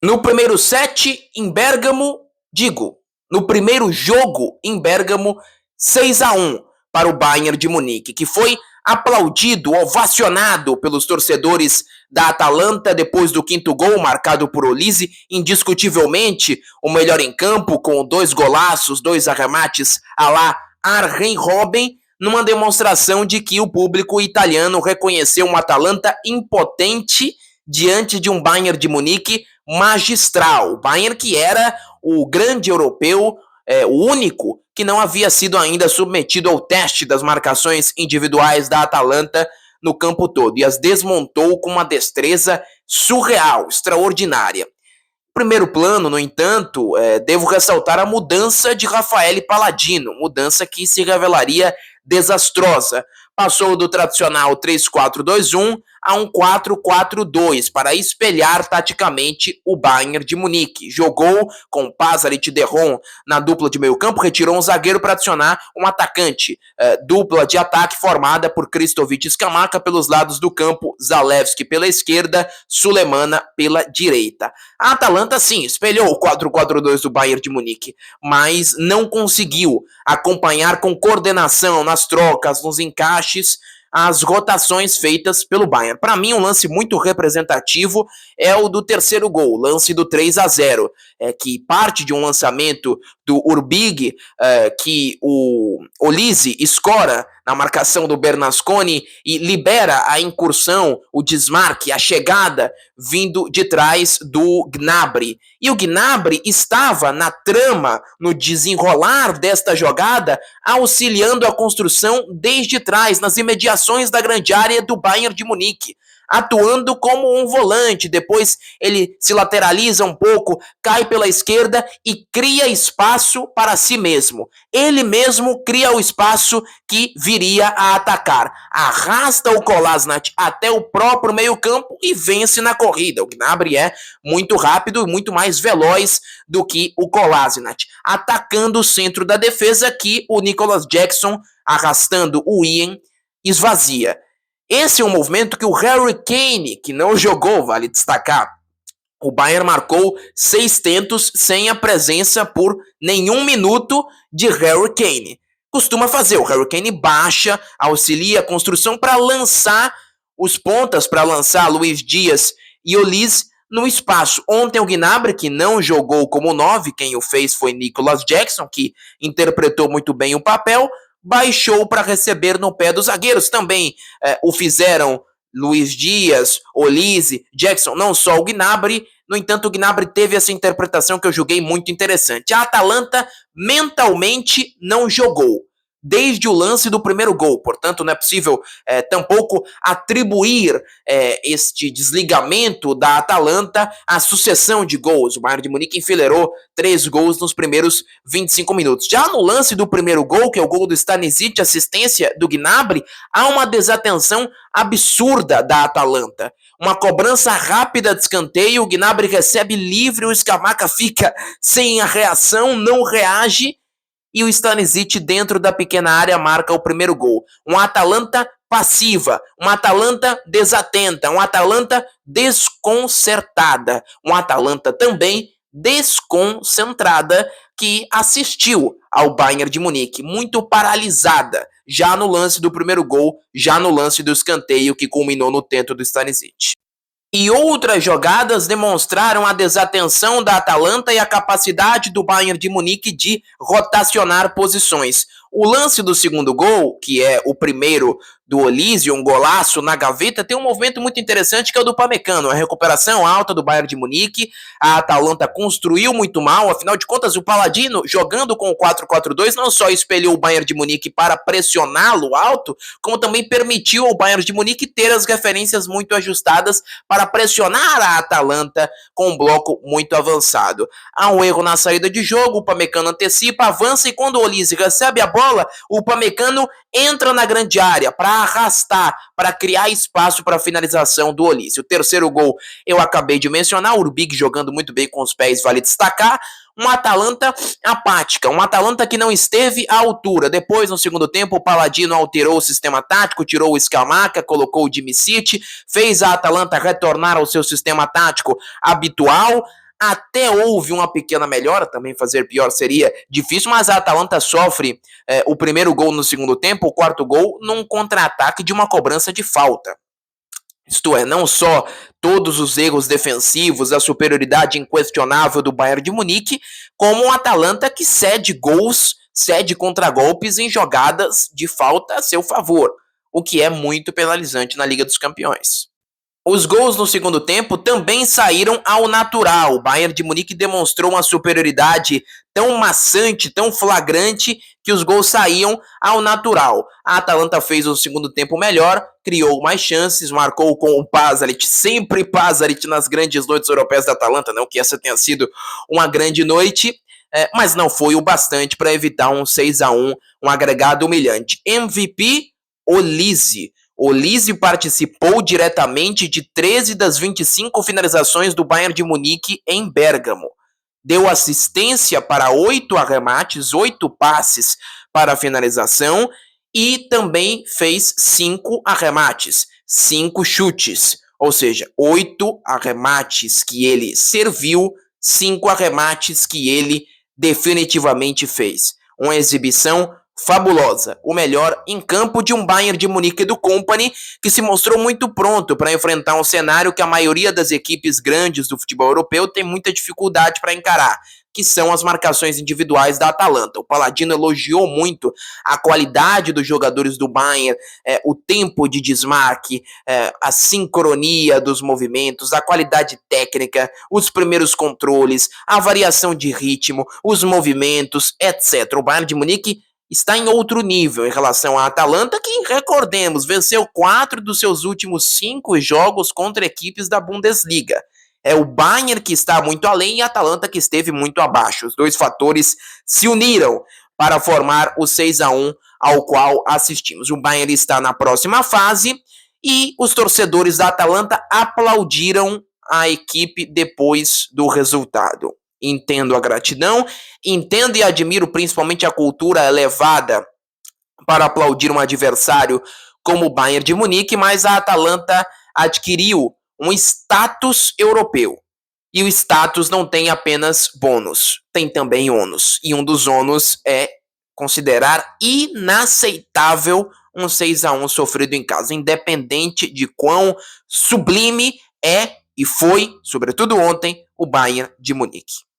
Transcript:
No primeiro set, em Bérgamo, no primeiro jogo em Bérgamo, 6-1 para o Bayern de Munique, que foi aplaudido, ovacionado pelos torcedores da Atalanta depois do quinto gol, marcado por Olise, indiscutivelmente o melhor em campo, com 2 golaços, 2 arremates à la Arjen Robben, numa demonstração de que o público italiano reconheceu um Atalanta impotente diante de um Bayern de Munique magistral. O Bayern que era o grande europeu, o único que não havia sido ainda submetido ao teste das marcações individuais da Atalanta no campo todo, e as desmontou com uma destreza surreal, extraordinária. Primeiro plano, no entanto, devo ressaltar a mudança de Raffaele Palladino, mudança que se revelaria desastrosa. Passou do tradicional 3-4-2-1 a um 4-4-2 para espelhar taticamente o Bayern de Munique. Jogou com Pasalic e Derron na dupla de meio campo, retirou um zagueiro para adicionar um atacante. Dupla de ataque formada por Kristovic e Scamacca pelos lados do campo, Zalewski pela esquerda, Sulemana pela direita. A Atalanta, sim, espelhou o 4-4-2 do Bayern de Munique, mas não conseguiu acompanhar com coordenação nas trocas, nos encaixes, as rotações feitas pelo Bayern. Para mim, um lance muito representativo é o do terceiro gol, o lance do 3-0, que parte de um lançamento do Urbig, que o Olise escora na marcação do Bernasconi e libera a incursão, o desmarque, a chegada vindo de trás do Gnabry. E o Gnabry estava na trama, no desenrolar desta jogada, auxiliando a construção desde trás, nas imediações da grande área do Bayern de Munique, atuando como um volante. Depois ele se lateraliza um pouco, cai pela esquerda e cria espaço para si mesmo. Ele mesmo cria o espaço que viria a atacar. Arrasta o Kolasinac até o próprio meio-campo e vence na corrida. O Gnabry é muito rápido e muito mais veloz do que o Kolasinac, atacando o centro da defesa que o Nicolas Jackson, arrastando o Ian, esvazia. Esse é um movimento que o Harry Kane, que não jogou, vale destacar. O Bayern marcou 6 tentos sem a presença por nenhum minuto de Harry Kane. Costuma fazer, o Harry Kane baixa, auxilia a construção para lançar os pontas, para lançar Luiz Dias e Olise no espaço. Ontem o Gnabry, que não jogou como 9, quem o fez foi Nicolas Jackson, que interpretou muito bem o papel, baixou para receber no pé dos zagueiros. Também o fizeram Luiz Dias, Olise, Jackson, não só o Gnabry. No entanto, o Gnabry teve essa interpretação que eu julguei muito interessante. A Atalanta mentalmente não jogou desde o lance do primeiro gol. Portanto, não é possível tampouco atribuir este desligamento da Atalanta à sucessão de gols. O Bayern de Munique enfileirou 3 gols nos primeiros 25 minutos. Já no lance do primeiro gol, que é o gol do Stanisic, assistência do Gnabry, há uma desatenção absurda da Atalanta. Uma cobrança rápida de escanteio, o Gnabry recebe livre, o Scamacca fica sem a reação, não reage, e o Stanisic, dentro da pequena área, marca o primeiro gol. Um Atalanta passiva, uma Atalanta desatenta, uma Atalanta desconcertada, uma Atalanta também desconcentrada, que assistiu ao Bayern de Munique, muito paralisada, já no lance do primeiro gol, já no lance do escanteio, que culminou no tento do Stanisic. E outras jogadas demonstraram a desatenção da Atalanta e a capacidade do Bayern de Munique de rotacionar posições. O lance do segundo gol, que é o primeiro do Olise, um golaço na gaveta, tem um movimento muito interessante que é o do Upamecano, a recuperação alta do Bayern de Munique. A Atalanta construiu muito mal, afinal de contas o Palladino, jogando com o 4-4-2, não só espelhou o Bayern de Munique para pressioná-lo alto, como também permitiu ao Bayern de Munique ter as referências muito ajustadas para pressionar a Atalanta com um bloco muito avançado. Há um erro na saída de jogo, o Upamecano antecipa, avança, e quando o Olise recebe a bola, o Upamecano entra na grande área para arrastar, para criar espaço para a finalização do Olise. O terceiro gol eu acabei de mencionar, o Urbig jogando muito bem com os pés, vale destacar. Uma Atalanta apática, uma Atalanta que não esteve à altura. Depois, no segundo tempo, o Palladino alterou o sistema tático, tirou o Scamacca, colocou o Dimicic, fez a Atalanta retornar ao seu sistema tático habitual. até houve uma pequena melhora, também fazer pior seria difícil, mas a Atalanta sofre o primeiro gol no segundo tempo, o quarto gol, num contra-ataque de uma cobrança de falta. Isto é, não só todos os erros defensivos, a superioridade inquestionável do Bayern de Munique, como o Atalanta que cede gols, cede contragolpes em jogadas de falta a seu favor, o que é muito penalizante na Liga dos Campeões. Os gols no segundo tempo também saíram ao natural. O Bayern de Munique demonstrou uma superioridade tão maçante, tão flagrante, que os gols saíam ao natural. A Atalanta fez o segundo tempo melhor, criou mais chances, marcou com o Pasalic, sempre Pasalic nas grandes noites europeias da Atalanta, não que essa tenha sido uma grande noite, mas não foi o bastante para evitar um 6-1, um agregado humilhante. MVP, Olise. Olise participou diretamente de 13 das 25 finalizações do Bayern de Munique em Bérgamo. Deu assistência para 8 arremates, 8 passes para a finalização e também fez 5 arremates, 5 chutes, ou seja, 8 arremates que ele serviu, 5 arremates que ele definitivamente fez. Uma exibição fabulosa, o melhor em campo de um Bayern de Munique do Company, que se mostrou muito pronto para enfrentar um cenário que a maioria das equipes grandes do futebol europeu tem muita dificuldade para encarar, que são as marcações individuais da Atalanta. O Paladino elogiou muito a qualidade dos jogadores do Bayern, o tempo de desmarque, a sincronia dos movimentos, a qualidade técnica, os primeiros controles, a variação de ritmo, os movimentos, etc. O Bayern de Munique está em outro nível em relação à Atalanta, que, recordemos, venceu 4 dos seus últimos 5 jogos contra equipes da Bundesliga. É o Bayern que está muito além e a Atalanta que esteve muito abaixo. Os dois fatores se uniram para formar o 6-1 ao qual assistimos. O Bayern está na próxima fase e os torcedores da Atalanta aplaudiram a equipe depois do resultado. Entendo a gratidão, entendo e admiro principalmente a cultura elevada para aplaudir um adversário como o Bayern de Munique, mas a Atalanta adquiriu um status europeu. E o status não tem apenas bônus, tem também ônus. E um dos ônus é considerar inaceitável um 6-1 sofrido em casa, independente de quão sublime é e foi, sobretudo ontem, o Bayern de Munique.